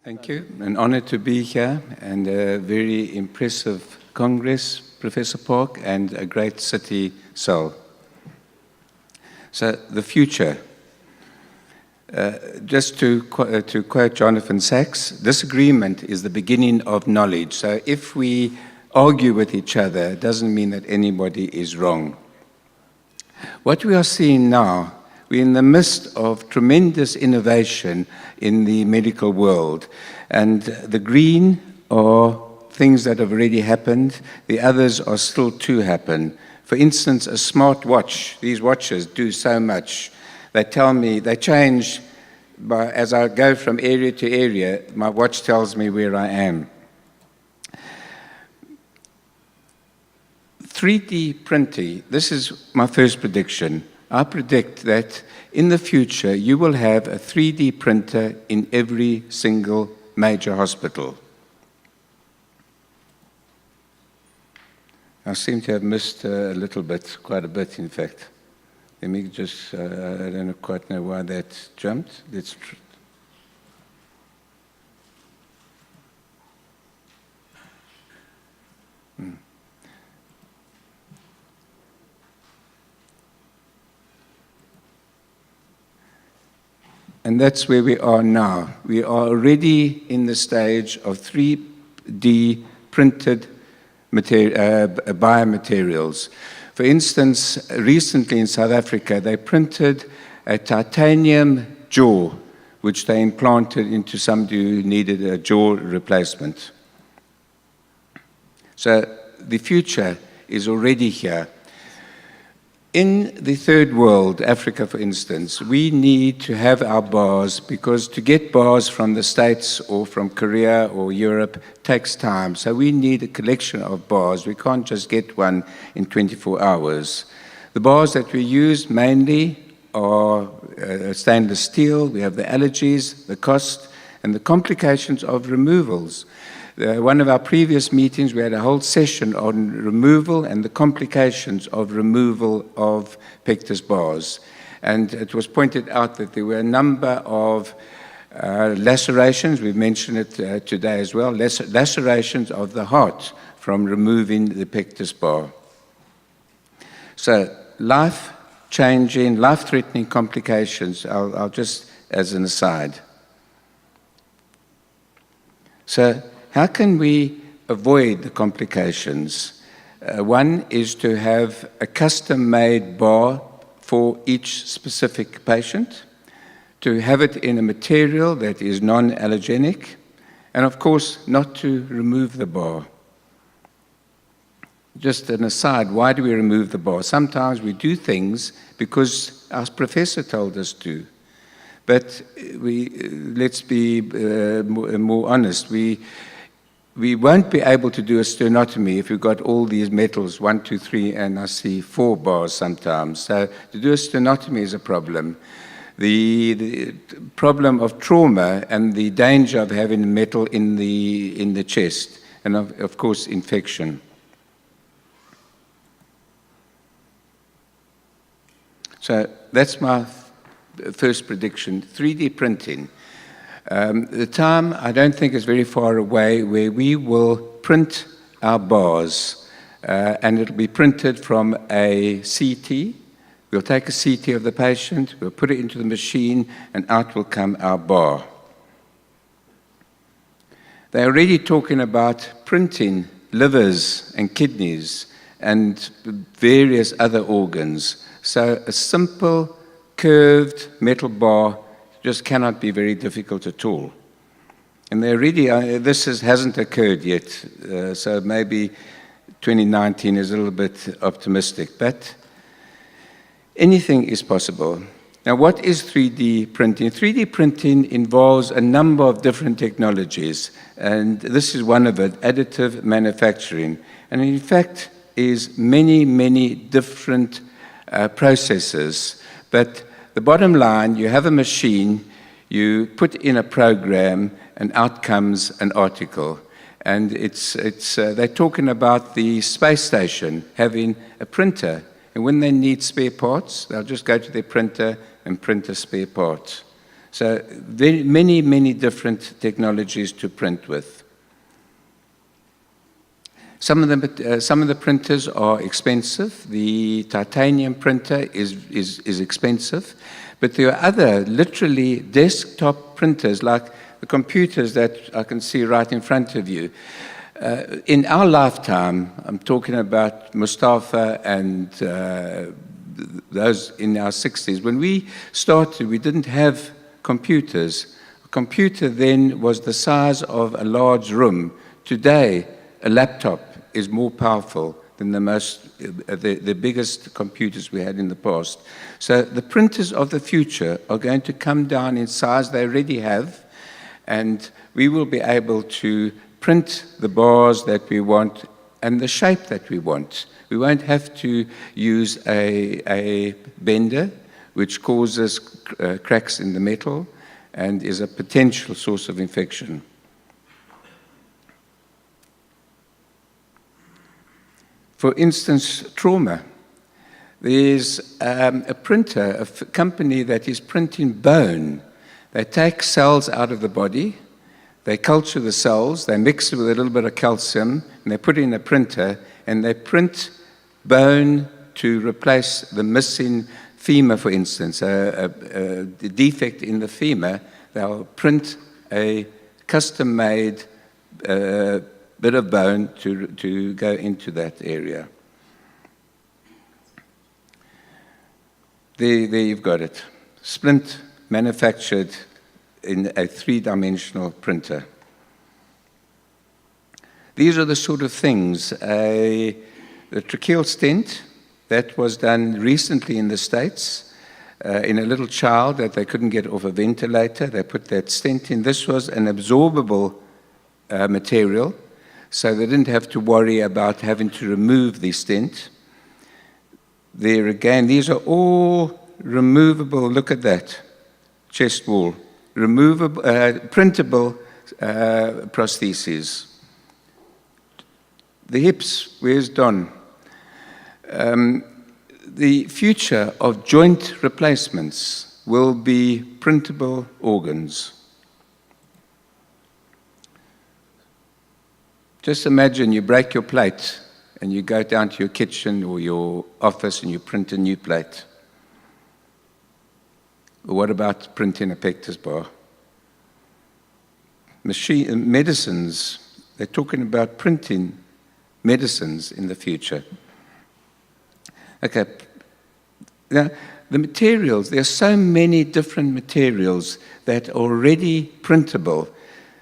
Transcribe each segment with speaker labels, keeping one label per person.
Speaker 1: Thank you. An honor to be here, and a very impressive Congress, Professor Park, and a great city, Seoul. So, the future. Just to quote Jonathan Sachs, disagreement is the beginning of knowledge. So if we argue with each other, it doesn't mean that anybody is wrong. What we are seeing now, we're in the midst of tremendous innovation in the medical world. And the green are things that have already happened. The others are still to happen. For instance, a smart watch. These watches do so much. They tell me, they change, as I go from area to area, my watch tells me where I am. 3D printing, this is my first prediction. I predict that in the future, you will have a 3D printer in every single major hospital. I seem to have missed a little bit, quite a bit, in fact. Let me just, I don't quite know why that jumped. And that's where we are now. We are already in the stage of 3D printed biomaterials. For instance, recently in South Africa, they printed a titanium jaw, which they implanted into somebody who needed a jaw replacement. So the future is already here. In the third world, Africa for instance, we need to have our bars, because to get bars from the States or from Korea or Europe takes time. So we need a collection of bars. We can't just get one in 24 hours. The bars that we use mainly are stainless steel. We have the allergies, the cost, and the complications of removals. One of our previous meetings, we had a whole session on removal and the complications of removal of pectus bars. And it was pointed out that there were a number of lacerations, we've mentioned it today as well, lacerations of the heart from removing the pectus bar. So life-changing, life-threatening complications, I'll just as an aside. So, how can we avoid the complications? One is to have a custom-made bar for each specific patient, to have it in a material that is non-allergenic, and of course, not to remove the bar. Just an aside, why do we remove the bar? Sometimes we do things because our professor told us to. But let's be more honest. We won't be able to do a sternotomy if we've got all these metals, 1, 2, 3, and I see 4 bars sometimes. So to do a sternotomy is a problem. The problem of trauma and the danger of having metal in the chest, and of course infection. So that's my first prediction, 3D printing. The time, I don't think, is very far away where we will print our bars, and it'll be printed from a CT. We'll take a CT of the patient, we'll put it into the machine, and out will come our bar. They're already talking about printing livers and kidneys and various other organs. So a simple curved metal bar just cannot be very difficult at all. And they already, this hasn't occurred yet, so maybe 2019 is a little bit optimistic, but anything is possible. Now, what is 3D printing? 3D printing involves a number of different technologies, and this is one of it, additive manufacturing. And in fact, is many, many different processes, but the bottom line, you have a machine, you put in a program, and out comes an article. And they're talking about the space station having a printer. And when they need spare parts, they'll just go to their printer and print a spare part. So very, many, many different technologies to print with. Some of the printers are expensive. The titanium printer is expensive. But there are other, literally, desktop printers, like the computers that I can see right in front of you. In our lifetime, I'm talking about Mustafa and those in our 60s, when we started, we didn't have computers. A computer then was the size of a large room. Today, a laptop is more powerful than the biggest computers we had in the past. So the printers of the future are going to come down in size. They already have, and we will be able to print the bars that we want and the shape that we want. We won't have to use a bender, which causes cracks in the metal and is a potential source of infection. For instance, trauma. There's a printer, a company that is printing bone. They take cells out of the body, they culture the cells, they mix it with a little bit of calcium, and they put it in a printer, and they print bone to replace the missing femur, for instance, a defect in the femur. They'll print a custom-made bit of bone to go into that area. There you've got it. Splint manufactured in a three-dimensional printer. These are the sort of things. The tracheal stent, that was done recently in the States, in a little child that they couldn't get off a ventilator. They put that stent in. This was an absorbable material, so they didn't have to worry about having to remove the stent. There again, these are all removable. Look at that chest wall. Removable, printable prostheses. The hips, where's Don? The future of joint replacements will be printable organs. Just imagine you break your plate and you go down to your kitchen or your office and you print a new plate. What about printing a pectus bar? Medicines, they're talking about printing medicines in the future. Okay, now the materials, there are so many different materials that are already printable.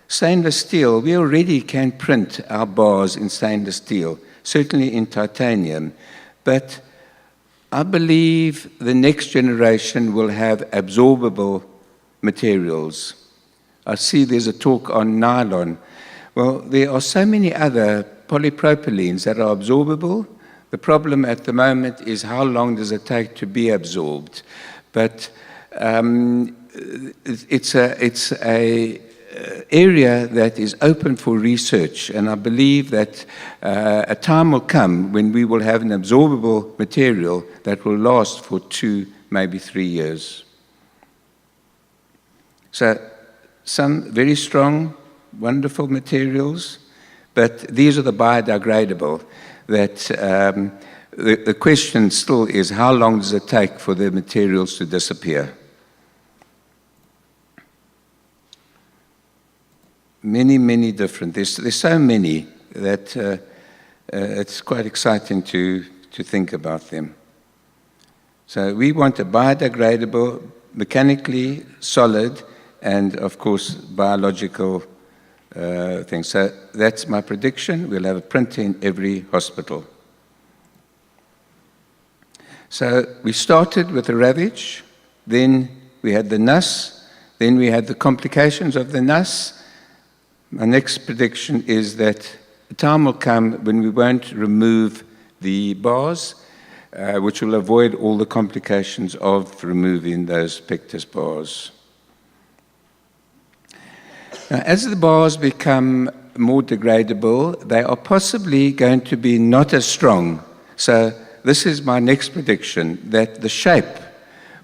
Speaker 1: Stainless steel, we already can print our bars in stainless steel, certainly in titanium, but I believe the next generation will have absorbable materials. I see there's a talk on nylon. Well, there are so many other polypropylenes that are absorbable. The problem at the moment is how long does it take to be absorbed? But it's a area that is open for research, and I believe that a time will come when we will have an absorbable material that will last for 2, maybe 3 years. So some very strong, wonderful materials, but these are the biodegradable that the question still is how long does it take for the materials to disappear? Many, many different. There's so many that it's quite exciting to think about them. So we want a biodegradable, mechanically solid, and of course biological thing. So that's my prediction. We'll have a printer in every hospital. So we started with the ravage, then we had the NUS, then we had the complications of the NUS. My next prediction is that the time will come when we won't remove the bars, which will avoid all the complications of removing those pectus bars. Now, as the bars become more degradable, they are possibly going to be not as strong. So this is my next prediction, that the shape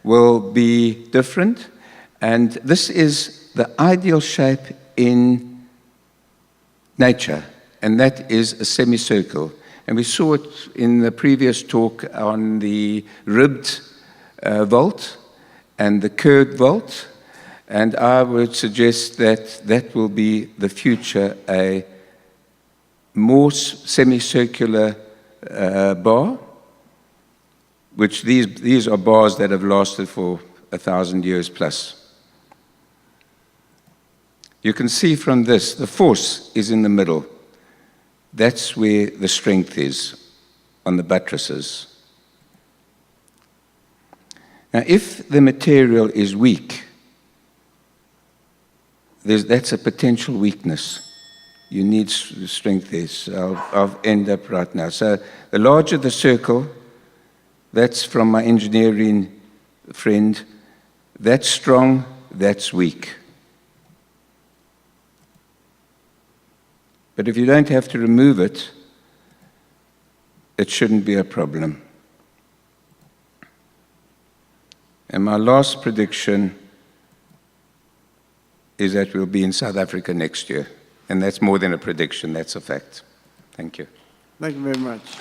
Speaker 1: will be different. And this is the ideal shape in nature, and that is a semicircle. And we saw it in the previous talk on the ribbed vault and the curved vault, and I would suggest that that will be the future, a more semicircular bar, which these are bars that have lasted for 1,000 years plus. You can see from this, the force is in the middle. That's where the strength is, on the buttresses. Now, if the material is weak, that's a potential weakness. You need strength there. So I'll end up right now. So the larger the circle, that's from my engineering friend, that's strong, that's weak. But if you don't have to remove it, it shouldn't be a problem. And my last prediction is that we'll be in South Africa next year. And that's more than a prediction, that's a fact. Thank you.
Speaker 2: Thank you very much.